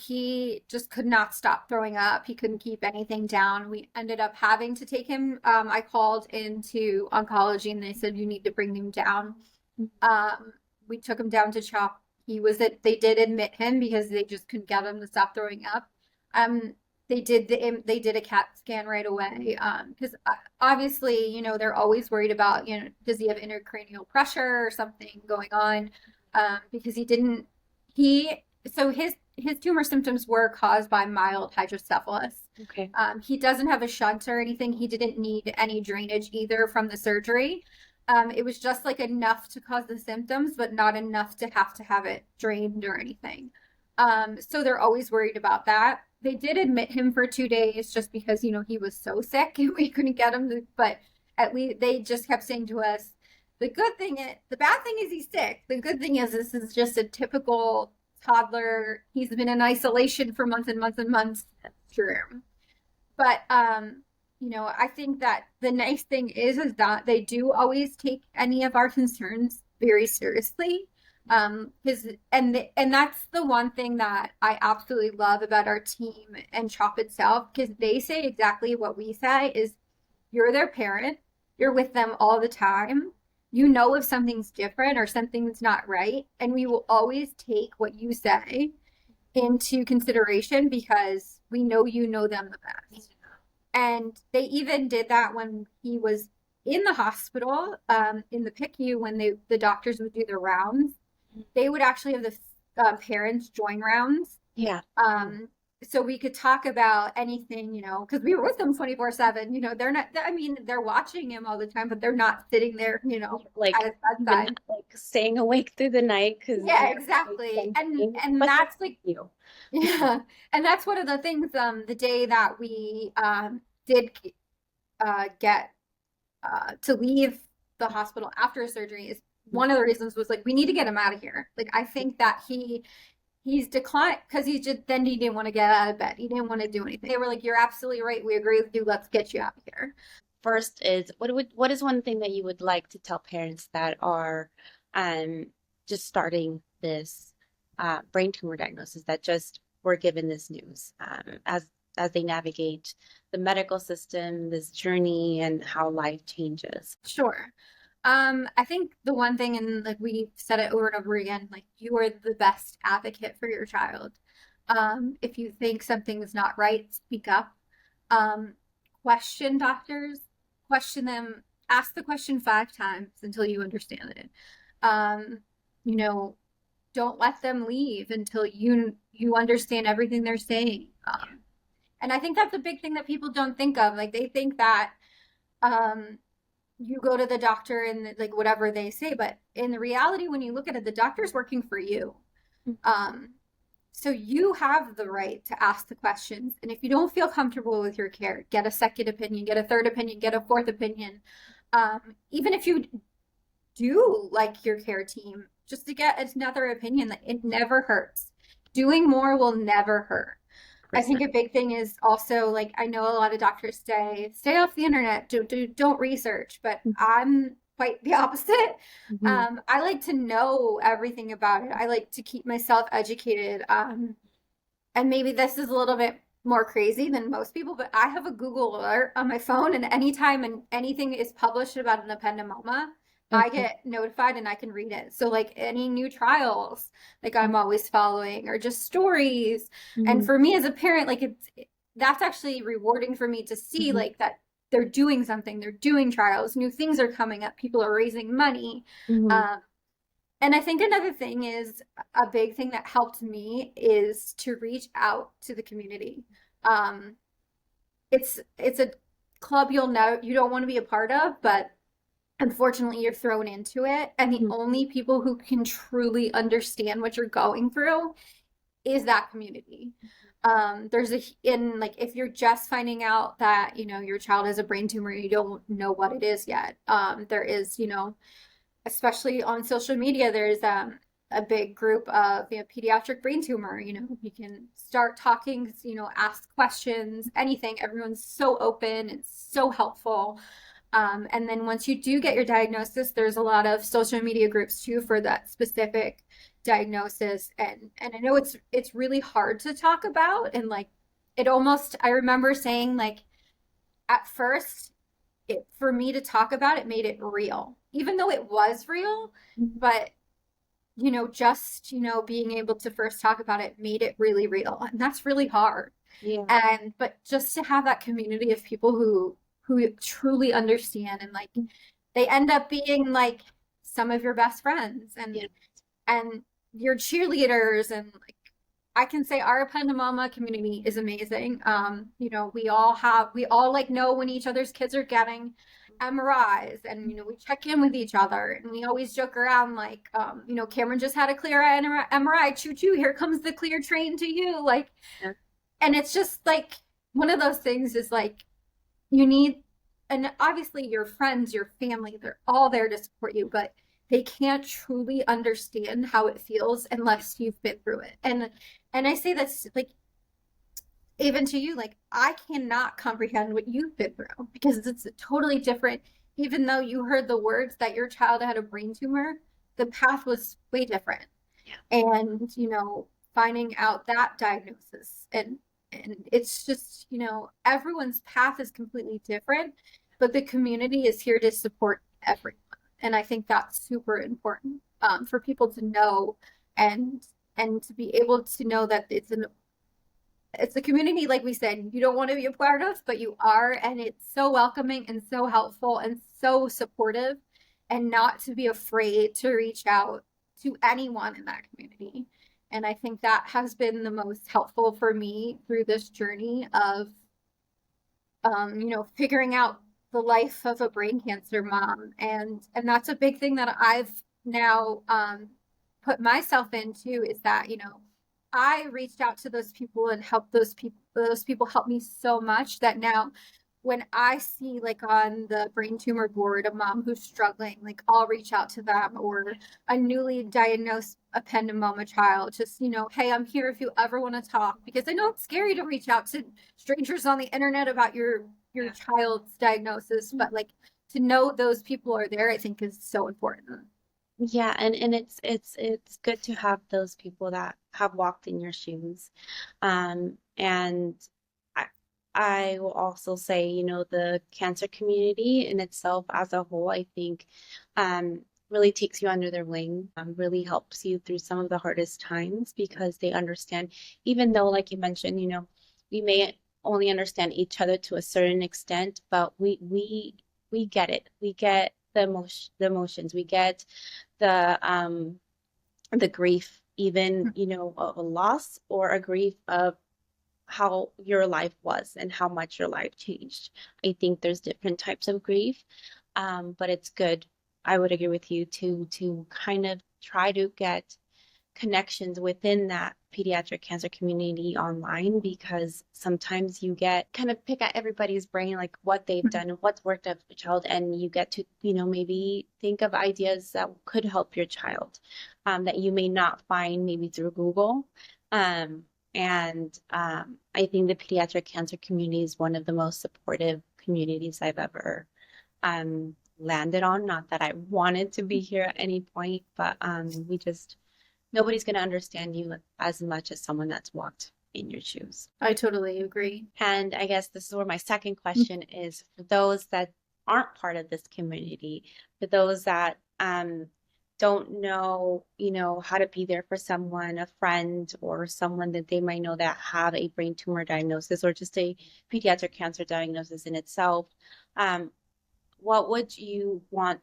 He just could not stop throwing up. He couldn't keep anything down. We ended up having to take him. I called into oncology and they said you need to bring him down. Um, we took him down to CHOP. They did admit him because they just couldn't get him to stop throwing up. Um, they did a CAT scan right away. Because obviously, they're always worried about, does he have intracranial pressure or something going on? Because he so his tumor symptoms were caused by mild hydrocephalus. Okay. He doesn't have a shunt or anything. He didn't need any drainage either from the surgery. It was just like enough to cause the symptoms, but not enough to have it drained or anything. So they're always worried about that. They did admit him for 2 days just because, he was so sick and we couldn't get him to, but at least they just kept saying to us, the bad thing is he's sick. The good thing is this is just a typical toddler. He's been in isolation for months and months and months. True. But I think that the nice thing is that they do always take any of our concerns very seriously. And that's the one thing that I absolutely love about our team and CHOP itself, because they say exactly what we say is you're their parent, you're with them all the time. You know if something's different or something's not right, and we will always take what you say into consideration because we know you know them the best. And they even did that when he was in the hospital, in the PICU, when the doctors would do their rounds. They would actually have the parents join rounds. Yeah. So we could talk about anything, because we were with them 24/7. They're not, I mean, they're watching him all the time, but they're not sitting there, Like at his even bedside. like staying awake through the night because Yeah, you're exactly. And but that's like, you. yeah. And that's one of the things, the day that we did get to leave the hospital after surgery is one of the reasons was like we need to get him out of here. Like I think that he's declined because he didn't want to get out of bed. He didn't want to do anything. They were like, "You're absolutely right. We agree with you. Let's get you out of here." First is what is one thing that you would like to tell parents that are um just starting this brain tumor diagnosis that just were given this news as they navigate the medical system, this journey, and how life changes. Sure. I think the one thing, and like we said it over and over again, like you are the best advocate for your child. If you think something is not right, speak up. Um, question doctors, question them, ask the question 5 times until you understand it. Um, you know, don't let them leave until you understand everything they're saying. And I think that's a big thing that people don't think of. Like they think that um, you go to the doctor and like whatever they say, but in the reality, when you look at it, the doctor's working for you. Um, so you have the right to ask the questions. And if you don't feel comfortable with your care, get a second opinion, get a third opinion, get a fourth opinion. Even if you do like your care team, just to get another opinion, that it never hurts. Doing more will never hurt. I think a big thing is also like I know a lot of doctors say stay off the internet, don't research, but I'm quite the opposite. Mhm. I like to know everything about it. I like to keep myself educated. And maybe this is a little bit more crazy than most people, but I have a Google alert on my phone, and anytime anything is published about an ependymoma, I Okay. get notified and I can read it. So like any new trials, like I'm always following, or just stories. And Mhm. for me as a parent, like that's actually rewarding for me to see Mhm. like that they're doing something, they're doing trials, new things are coming up, people are raising money. Mhm. Um, And I think another thing is a big thing that helped me is to reach out to the community. Um, it's a club you'll know you don't want to be a part of, but unfortunately you're thrown into it. And the Mhm. only people who can truly understand what you're going through is that community. There's a in like if you're just finding out that your child has a brain tumor, you don't know what it is yet. There is especially on social media, there's a big group of pediatric brain tumor. You can start talking, ask questions, anything. Everyone's so open and so helpful. And then once you do get your diagnosis, there's a lot of social media groups too for that specific diagnosis. And I know it's really hard to talk about, and like it almost I remember saying like at first for me to talk about it made it real, even though it was real, but just being able to first talk about it made it really real, and that's really hard. Yeah. And but just to have that community of people who truly understand, and like they end up being like some of your best friends Yeah. and your cheerleaders. And like I can say our ependymoma community is amazing. We all like know when each other's kids are getting MRIs, and we check in with each other, and we always joke around like Cameron just had a clear eye MRI, choo choo, here comes the clear train to you, like. Yeah. And it's just like one of those things is like you need, and obviously your friends, your family, they're all there to support you, but they can't truly understand how it feels unless you've been through it. And I say that's like even to you, like I cannot comprehend what you've been through because it's totally different. Even though you heard the words that your child had a brain tumor, the path was way different. Yeah. And finding out that diagnosis, and it's just everyone's path is completely different, but the community is here to support everyone. And I think that's super important, for people to know, and to be able to know that it's a community, like we said, you don't want to be a part of, but you are, and it's so welcoming and so helpful and so supportive, and not to be afraid to reach out to anyone in that community. And I think that has been the most helpful for me through this journey of figuring out the life of a brain cancer mom. And that's a big thing that I've now put myself into, is that, I reached out to those people and helped those people helped me so much that now when I see like on the brain tumor board a mom who's struggling, like I'll reach out to them, or a newly diagnosed ependymoma child, just, hey, I'm here if you ever want to talk, because I know it's scary to reach out to strangers on the internet about your child's diagnosis, but like to know those people are there, I think is so important. Yeah, and it's good to have those people that have walked in your shoes. And I I will also say, the cancer community in itself as a whole, I think, really takes you under their wing, really helps you through some of the hardest times because they understand, even though, like you mentioned, we may only understand each other to a certain extent, but we get it. We get the emotions. We get the grief, even, of a loss, or a grief of how your life was and how much your life changed. I think there's different types of grief, but it's good. I would agree with you to kind of try to get connections within that pediatric cancer community online, because sometimes you get kind of pick at everybody's brain, like what they've done and what's worked out for the child, and you get to maybe think of ideas that could help your child, that you may not find maybe through Google. And I think the pediatric cancer community is one of the most supportive communities I've ever landed on. Not that I wanted to be here at any point, but we just nobody's going to understand you as much as someone that's walked in your shoes. I totally agree. And I guess this is where my second question is, for those that aren't part of this community, for those that don't know, how to be there for someone, a friend or someone that they might know that have a brain tumor diagnosis or just a pediatric cancer diagnosis in itself, what would you want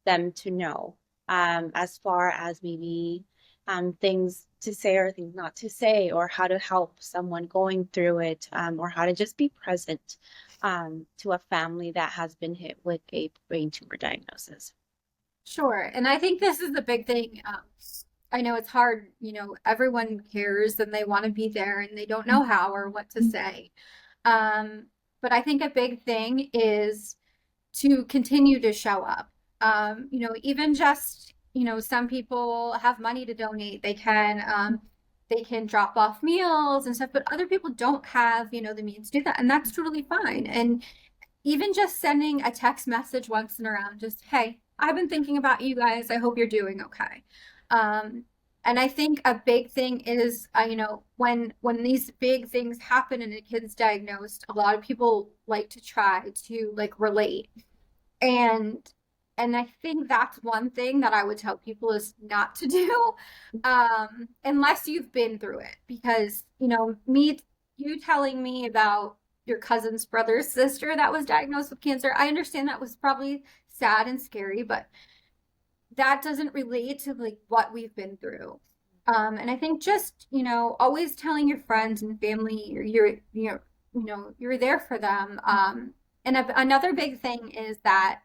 them to know? as far as maybe things to say or things not to say, or how to help someone going through it, or how to just be present to a family that has been hit with a brain tumor diagnosis. Sure. And I think this is the big thing. I know it's hard, everyone cares and they want to be there and they don't know how or what to say. Um, but I think a big thing is to continue to show up. Even just, some people have money to donate. They can drop off meals and stuff, but other people don't have, the means to do that. And that's totally fine. And even just sending a text message once in a while, just, hey, I've been thinking about you guys. I hope you're doing okay. Um, and I think a big thing is, when these big things happen and a kid's diagnosed, a lot of people like to try to like relate. And I think that's one thing that I would tell people is not to do, unless you've been through it. Because, you telling me about your cousin's brother's sister that was diagnosed with cancer, I understand that was probably sad and scary, but that doesn't relate to like what we've been through. And I think just, always telling your friends and family you're there for them. And another big thing is that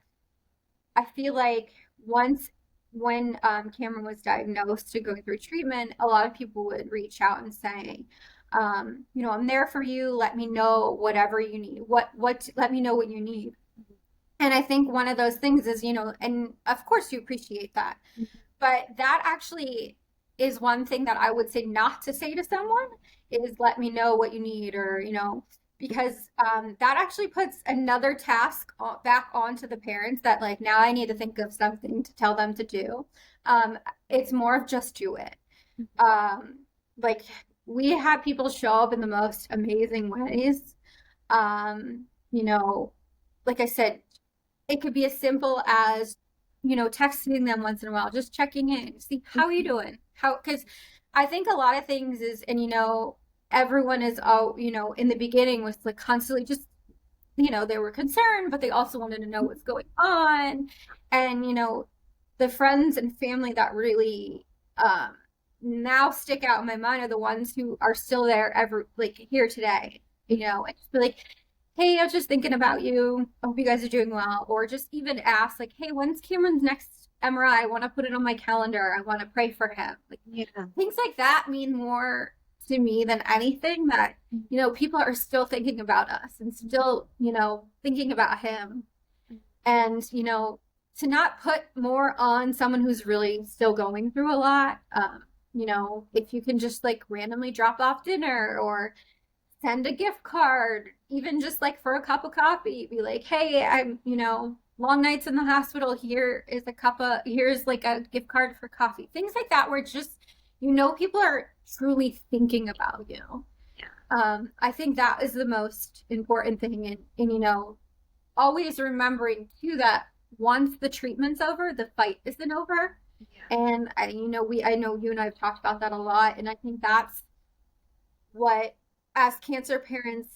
I feel like once when Cameron was diagnosed and going through treatment, a lot of people would reach out and say, I'm there for you. Let me know whatever you need. Let me know what you need. And I think one of those things is, and of course you appreciate that, but that actually is one thing that I would say not to say to someone is let me know what you need, or, because that actually puts another task back onto the parents that like now I need to think of something to tell them to do. It's more of just do it. Like we have people show up in the most amazing ways. Like I said, it could be as simple as, texting them once in a while, just checking in, see how are you doing? Because I think a lot of things is, and everyone is all, in the beginning was like constantly just, they were concerned, but they also wanted to know what's going on. And, the friends and family that really now stick out in my mind are the ones who are still there like here today, and just be like, hey, I was just thinking about you. I hope you guys are doing well. Or just even ask, like, hey, when's Cameron's next MRI? I want to put it on my calendar. I want to pray for him. Like, Yeah. things like that mean more to me than anything that, people are still thinking about us and still, thinking about him. And, to not put more on someone who's really still going through a lot. If you can just like randomly drop off dinner or send a gift card, even just like for a cup of coffee, be like, hey, I'm, long nights in the hospital. Here's like a gift card for coffee. Things like that where it's just, people are truly thinking about you. Yeah. I think that is the most important thing. And always remembering too that once the treatment's over, the fight isn't over. Yeah. And I know you and I have talked about that a lot. And I think that's what, as cancer parents,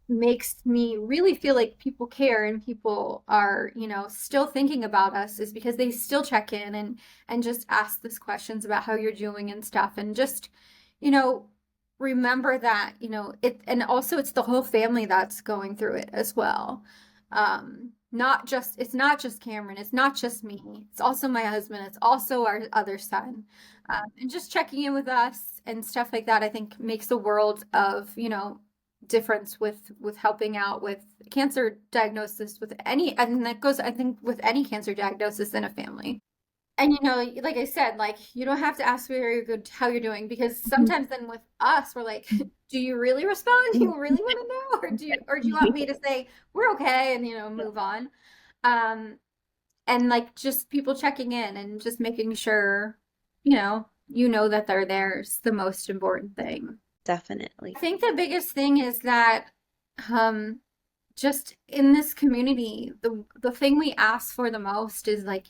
makes me really feel like people care and people are, still thinking about us is because they still check in and just ask these questions about how you're doing and stuff. And just, remember that, and also it's the whole family that's going through it as well. It's not just Cameron, it's not just me, it's also my husband, it's also our other son. And just checking in with us and stuff like that, I think makes a world of, difference with helping out with cancer diagnosis with any, and that goes, I think, with any cancer diagnosis in a family. And like I said, like you don't have to ask how you're doing, because sometimes then with us, we're like, do you really respond? Do you really want to know, or do you want me to say we're okay and move on? And like just people checking in and just making sure, that they're there is the most important thing. Definitely. I think the biggest thing is that just in this community, the thing we ask for the most is like,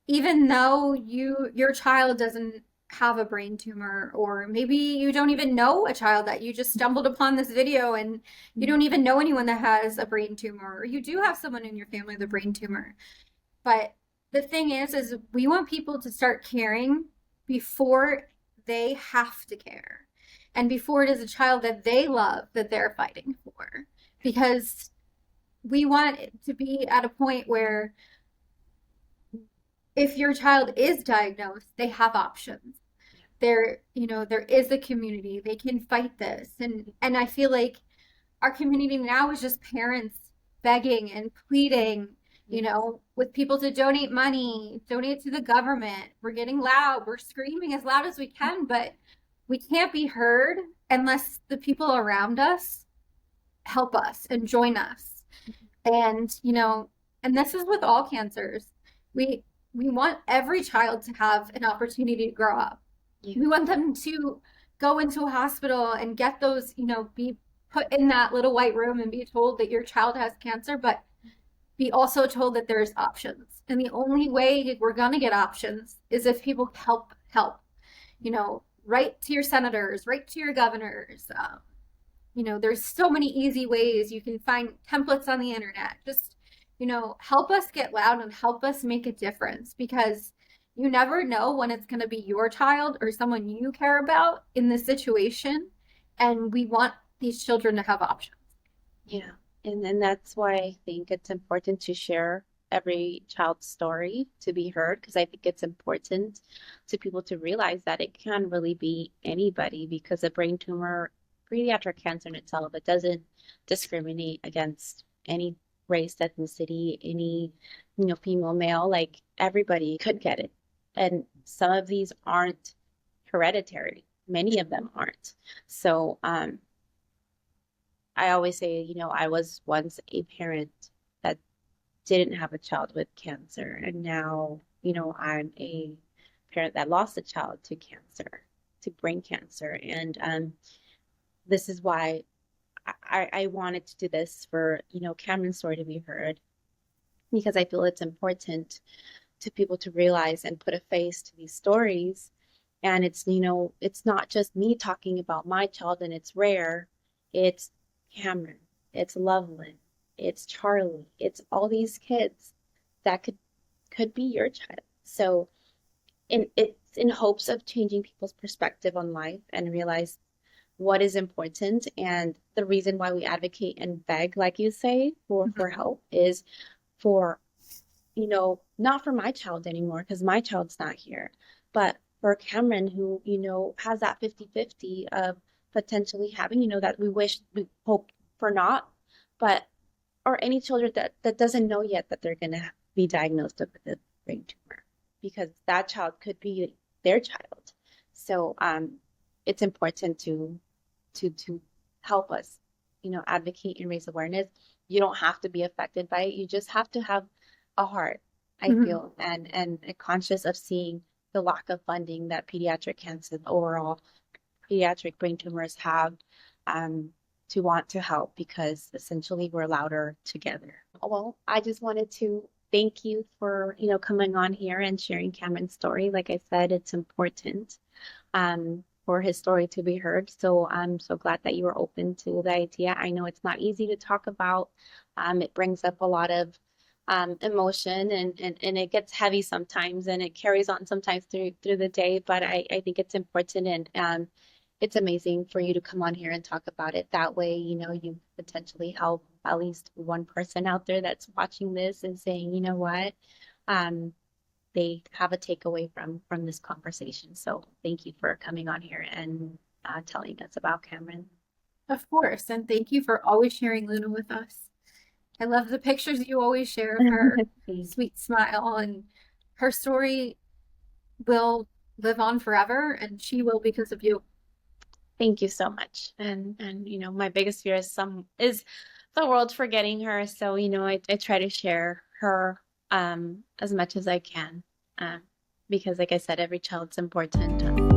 even though your child doesn't have a brain tumor, or maybe you don't even know a child that you just stumbled upon this video and you don't even know anyone that has a brain tumor, or you do have someone in your family with a brain tumor, but the thing is we want people to start caring before they have to care and before it is a child that they love that they're fighting for, because we want it to be at a point where if your child is diagnosed, they have options. There, there is a community. They can fight this. And I feel like our community now is just parents begging and pleading, with people to donate money, donate to the government. We're getting loud. We're screaming as loud as we can, but we can't be heard unless the people around us help us and join us. And, and this is with all cancers. We we want every child to have an opportunity to grow up. Yeah. We want them to go into a hospital and get those, be put in that little white room and be told that your child has cancer, but be also told that there's options. And the only way we're going to get options is if people help, write to your senators, write to your governors. There's so many easy ways. You can find templates on the internet. Just, help us get loud and help us make a difference, because you never know when it's going to be your child or someone you care about in this situation. And we want these children to have options. Yeah. And then that's why I think it's important to share every child's story to be heard, because I think it's important to people to realize that it can really be anybody, because a brain tumor, pediatric cancer in itself, it doesn't discriminate against any race, ethnicity, any, female, male, like everybody could get it. And some of these aren't hereditary. Many of them aren't. So, I always say, I was once a parent that didn't have a child with cancer. And now, I'm a parent that lost a child to cancer, to brain cancer. And this is why I wanted to do this for, Cameron's story to be heard, because I feel it's important to people to realize and put a face to these stories. And it's, it's not just me talking about my child and it's rare. It's Cameron, it's Loveland, it's Charlie, it's all these kids that could be your child. So it's in hopes of changing people's perspective on life and realize what is important. And the reason why we advocate and beg, like you say, for help is for, not for my child anymore, because my child's not here, but for Cameron, who, has that 50-50 of potentially having, that we hope for not, but, or any children that doesn't know yet that they're going to be diagnosed with a brain tumor, because that child could be their child. So it's important to help us, advocate and raise awareness. You don't have to be affected by it. You just have to have a heart, I feel, and conscious of seeing the lack of funding that pediatric cancer, overall pediatric brain tumors have, to want to help, because essentially we're louder together. Well, I just wanted to thank you for, coming on here and sharing Cameron's story. Like I said, it's important for his story to be heard. So I'm so glad that you were open to the idea. I know it's not easy to talk about. It brings up a lot of emotion, and it gets heavy sometimes, and it carries on sometimes through the day. But I think it's important, and it's amazing for you to come on here and talk about it. That way, you potentially help at least one person out there that's watching this and saying, you know what, they have a takeaway from this conversation. So thank you for coming on here and telling us about Cameron. Of course. And thank you for always sharing Luna with us. I love the pictures you always share of her sweet smile, and her story will live on forever, and she will because of you. Thank you so much. And my biggest fear is the world forgetting her. So, I try to share her as much as I can. Because like I said, every child's important.